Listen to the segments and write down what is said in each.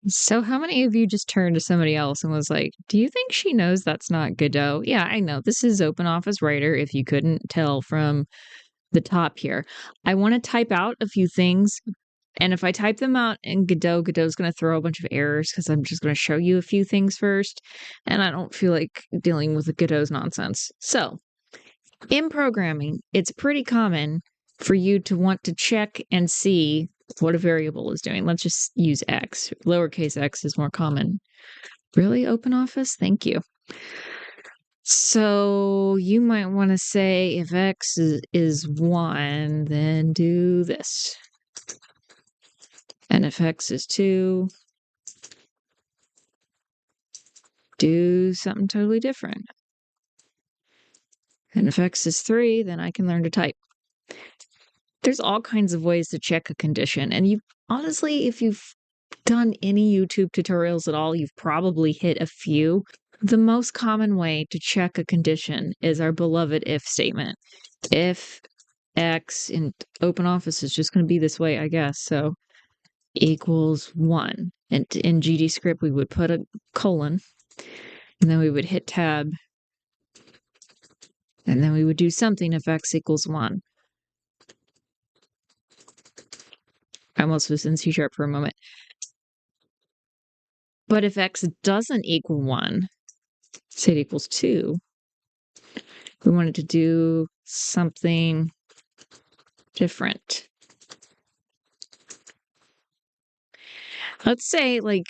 So how many of you just turned to somebody else and was like, "Do you think she knows that's not Godot?" Yeah, I know. This is OpenOffice Writer, if you couldn't tell from the top here. I wanna type out a few things, and if I type them out in Godot, Godot's gonna throw a bunch of errors because 'cause I'm just gonna show you a few things first, and I don't feel like dealing with the Godot's nonsense. So, in programming, it's pretty common for you to want to check and see what a variable is doing. Let's just use x. Lowercase x is more common. Really, OpenOffice? Thank you. So you might want to say if x is 1, then do this. And if x is 2, do something totally different. And if x is 3, then I can learn to type. There's all kinds of ways to check a condition. And you honestly, if you've done any YouTube tutorials at all, you've probably hit a few. The most common way to check a condition is our beloved if statement. If x in OpenOffice is just going to be this way, I guess. So equals 1. And in GD script, we would put a colon, and then we would hit tab, and then we would do something if x equals 1. I almost was in C# for a moment. But if x doesn't equal 1, say it equals 2, we wanted to do something different. Let's say, like,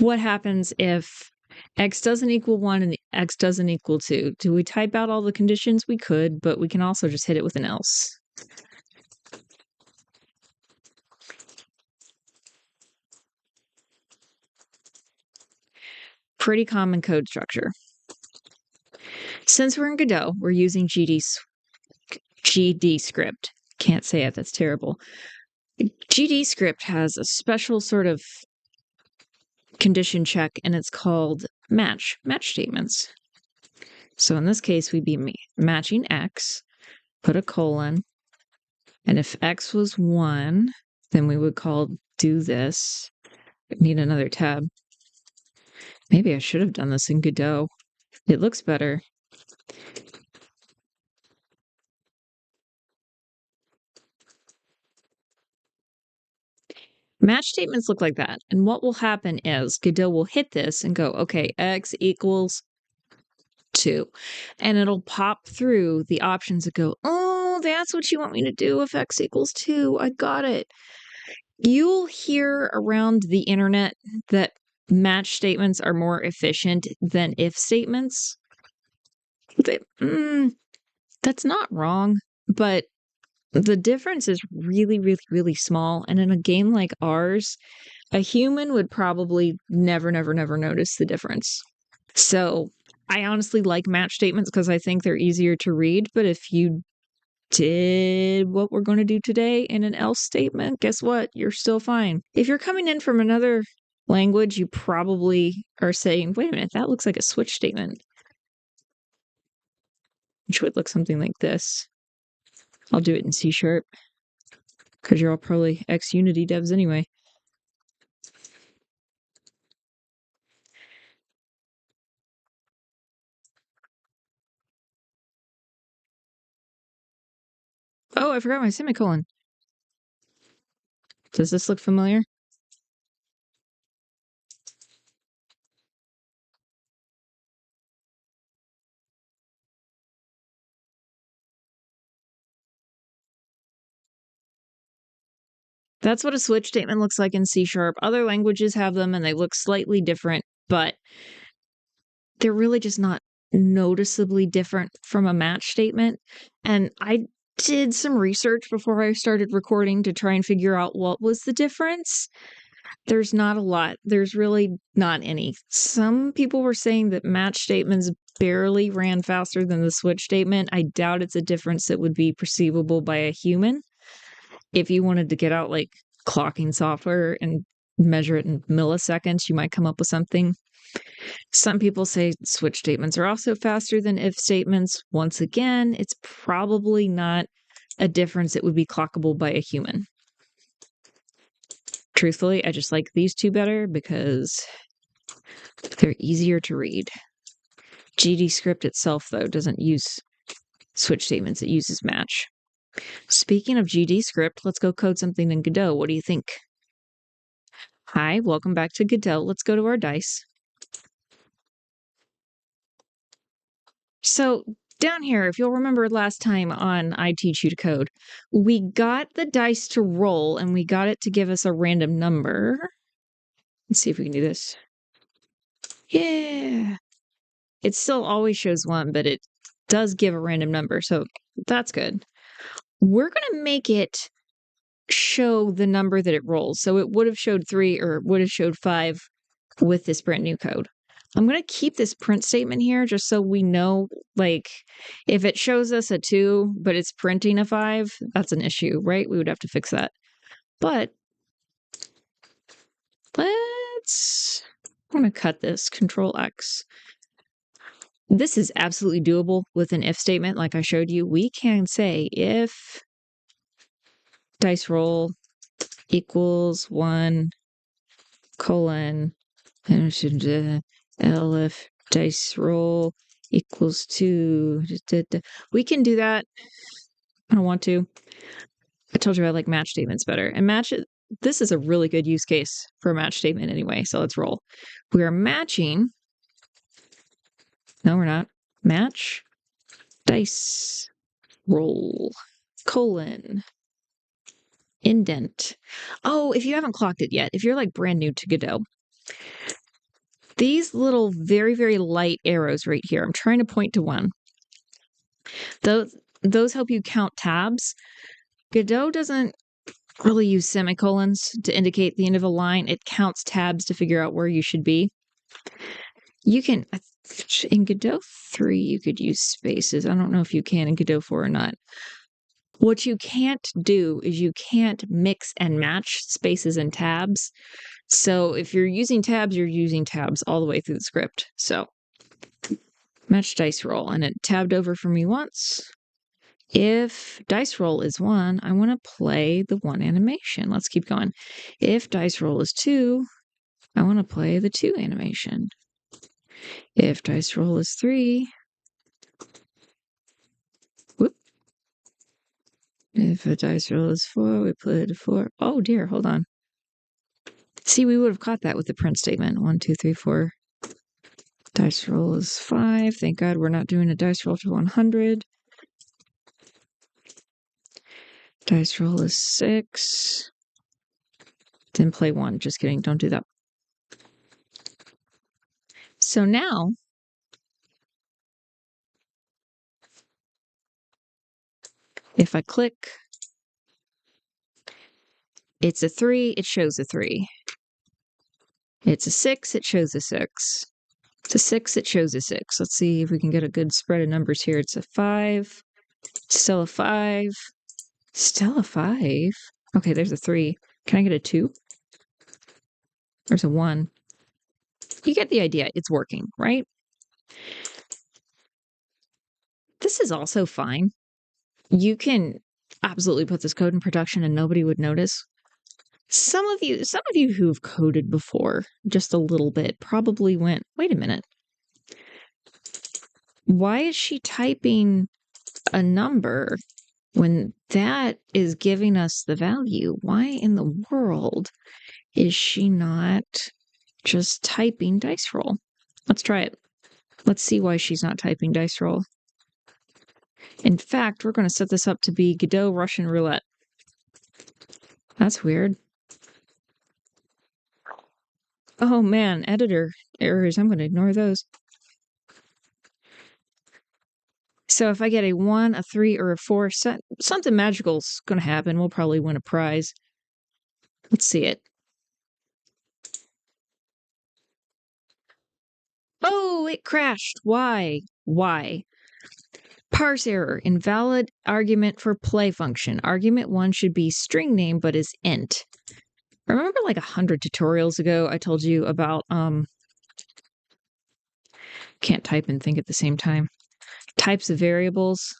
what happens if x doesn't equal 1 and x doesn't equal 2? Do we type out all the conditions? We could, but we can also just hit it with an else. Pretty common code structure. Since we're in Godot, we're using GD script. Can't say it, that's terrible. GD script has a special sort of condition check, and it's called match statements. So in this case, we'd be matching x, put a colon, and if x was 1, then we would call do this. Need another tab. Maybe I should have done this in Godot. It looks better. Match statements look like that. And what will happen is Godot will hit this and go, okay, x equals 2. And it'll pop through the options that go, oh, that's what you want me to do if x equals 2. I got it. You'll hear around the internet that match statements are more efficient than if statements. That's not wrong, but the difference is really, really, really small. And in a game like ours, a human would probably never notice the difference. So I honestly like match statements because I think they're easier to read. But if you did what we're going to do today in an else statement, guess what? You're still fine. If you're coming in from another language, you probably are saying, wait a minute, that looks like a switch statement, which would look something like this. I'll do it in C# because you're all probably ex-Unity devs anyway. Oh, I forgot my semicolon. Does this look familiar? That's what a switch statement looks like in C#. Other languages have them and they look slightly different, but they're really just not noticeably different from a match statement. And I did some research before I started recording to try and figure out what was the difference. There's not a lot. There's really not any. Some people were saying that match statements barely ran faster than the switch statement. I doubt it's a difference that would be perceivable by a human. If you wanted to get out like clocking software and measure it in milliseconds, you might come up with something. Some people say switch statements are also faster than if statements. Once again, it's probably not a difference that would be clockable by a human. Truthfully, I just like these two better because they're easier to read. GD script itself, though, doesn't use switch statements. It uses match. Speaking of GD script, let's go code something in Godot. What do you think? Hi, welcome back to Godot. Let's go to our dice. So down here, if you'll remember last time on I Teach You to Code, we got the dice to roll and we got it to give us a random number. Let's see if we can do this. Yeah. It still always shows 1, but it does give a random number, so that's good. We're going to make it show the number that it rolls. So it would have showed 3 or would have showed 5 with this brand new code. I'm going to keep this print statement here just so we know, like, if it shows us a 2, but it's printing a 5, that's an issue, right? We would have to fix that. But I'm going to cut this, Control X. This is absolutely doable with an if statement like I showed you. We can say if dice roll equals 1, colon, elif dice roll equals 2. We can do that. I don't want to. I told you I like match statements better. And this is a really good use case for a match statement anyway, so let's roll. We are matching. No, we're not. Match dice roll, colon, indent. Oh, if you haven't clocked it yet, if you're like brand new to Godot, these little very, very light arrows right here, I'm trying to point to one. Those help you count tabs. Godot doesn't really use semicolons to indicate the end of a line. It counts tabs to figure out where you should be. You can, in Godot 3, you could use spaces. I don't know if you can in Godot 4 or not. What you can't do is you can't mix and match spaces and tabs. So if you're using tabs, you're using tabs all the way through the script. So match dice roll, and it tabbed over for me once. If dice roll is 1, I want to play the 1 animation. Let's keep going. If dice roll is 2, I want to play the 2 animation. If dice roll is 3, whoop. If a dice roll is 4, we play the 4. Oh dear, hold on. See, we would have caught that with the print statement. 1, 2, 3, 4. Dice roll is 5. Thank God we're not doing a dice roll to 100. Dice roll is 6. Didn't play 1. Just kidding. Don't do that. So now, if I click, it's a 3, it shows a 3. It's a 6, it shows a 6. It's a 6, it shows a 6. Let's see if we can get a good spread of numbers here. It's a 5, still a 5, still a 5. Okay, there's a 3. Can I get a 2? There's a 1. You get the idea. It's working, right? This is also fine. You can absolutely put this code in production and nobody would notice. Some of you who've coded before, just a little bit, probably went, wait a minute. Why is she typing a number when that is giving us the value? Why in the world is she not just typing dice roll? Let's try it. Let's see why she's not typing dice roll. In fact, we're going to set this up to be Godot Russian roulette. That's weird. Oh man, editor errors. I'm going to ignore those. So if I get a 1, a 3, or a 4, something magical's going to happen. We'll probably win a prize. Let's see it. Oh, it crashed. Why? Why? Parse error. Invalid argument for play function. Argument 1 should be string name, but is int. Remember like 100 tutorials ago, I told you about, can't type and think at the same time. Types of variables.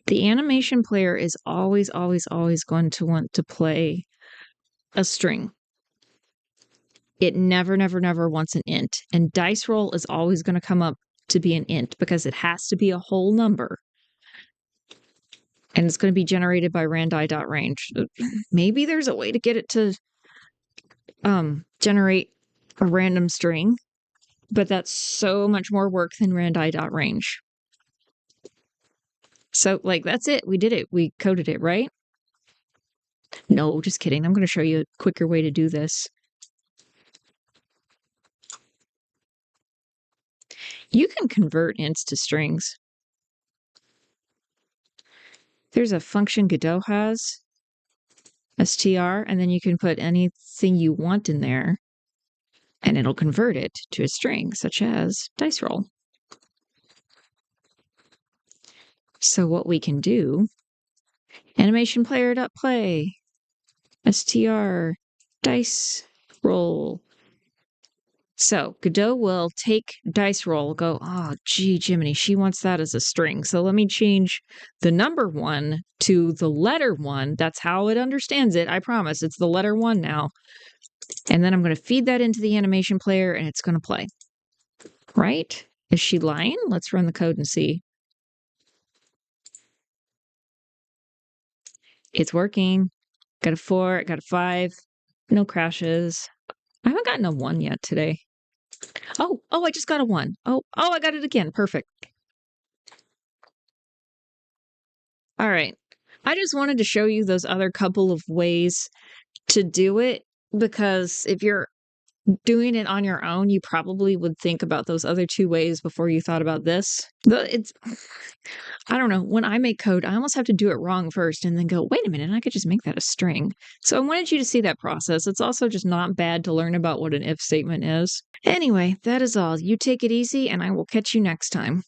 The animation player is always, always, always going to want to play a string. It never, never, never wants an int. And dice roll is always going to come up to be an int because it has to be a whole number. And it's going to be generated by randi.range. Maybe there's a way to get it to generate a random string, but that's so much more work than randi.range. So, like, that's it. We did it. We coded it, right? No, just kidding. I'm going to show you a quicker way to do this. You can convert ints to strings. There's a function Godot has, str, and then you can put anything you want in there, and it'll convert it to a string, such as dice roll. So what we can do, animation player.play, str, dice roll. So Godot will take dice roll, go, oh, gee, Jiminy, she wants that as a string. So let me change the number 1 to the letter 1. That's how it understands it. I promise. It's the letter 1 now. And then I'm going to feed that into the animation player and it's going to play. Right? Is she lying? Let's run the code and see. It's working. Got a 4, got a 5. No crashes. I haven't gotten a 1 yet today. Oh, I just got a 1. Oh, I got it again. Perfect. All right. I just wanted to show you those other couple of ways to do it, because if you're doing it on your own, you probably would think about those other 2 ways before you thought about this. I don't know. When I make code, I almost have to do it wrong first and then go, wait a minute, I could just make that a string. So I wanted you to see that process. It's also just not bad to learn about what an if statement is. Anyway, that is all. You take it easy, and I will catch you next time.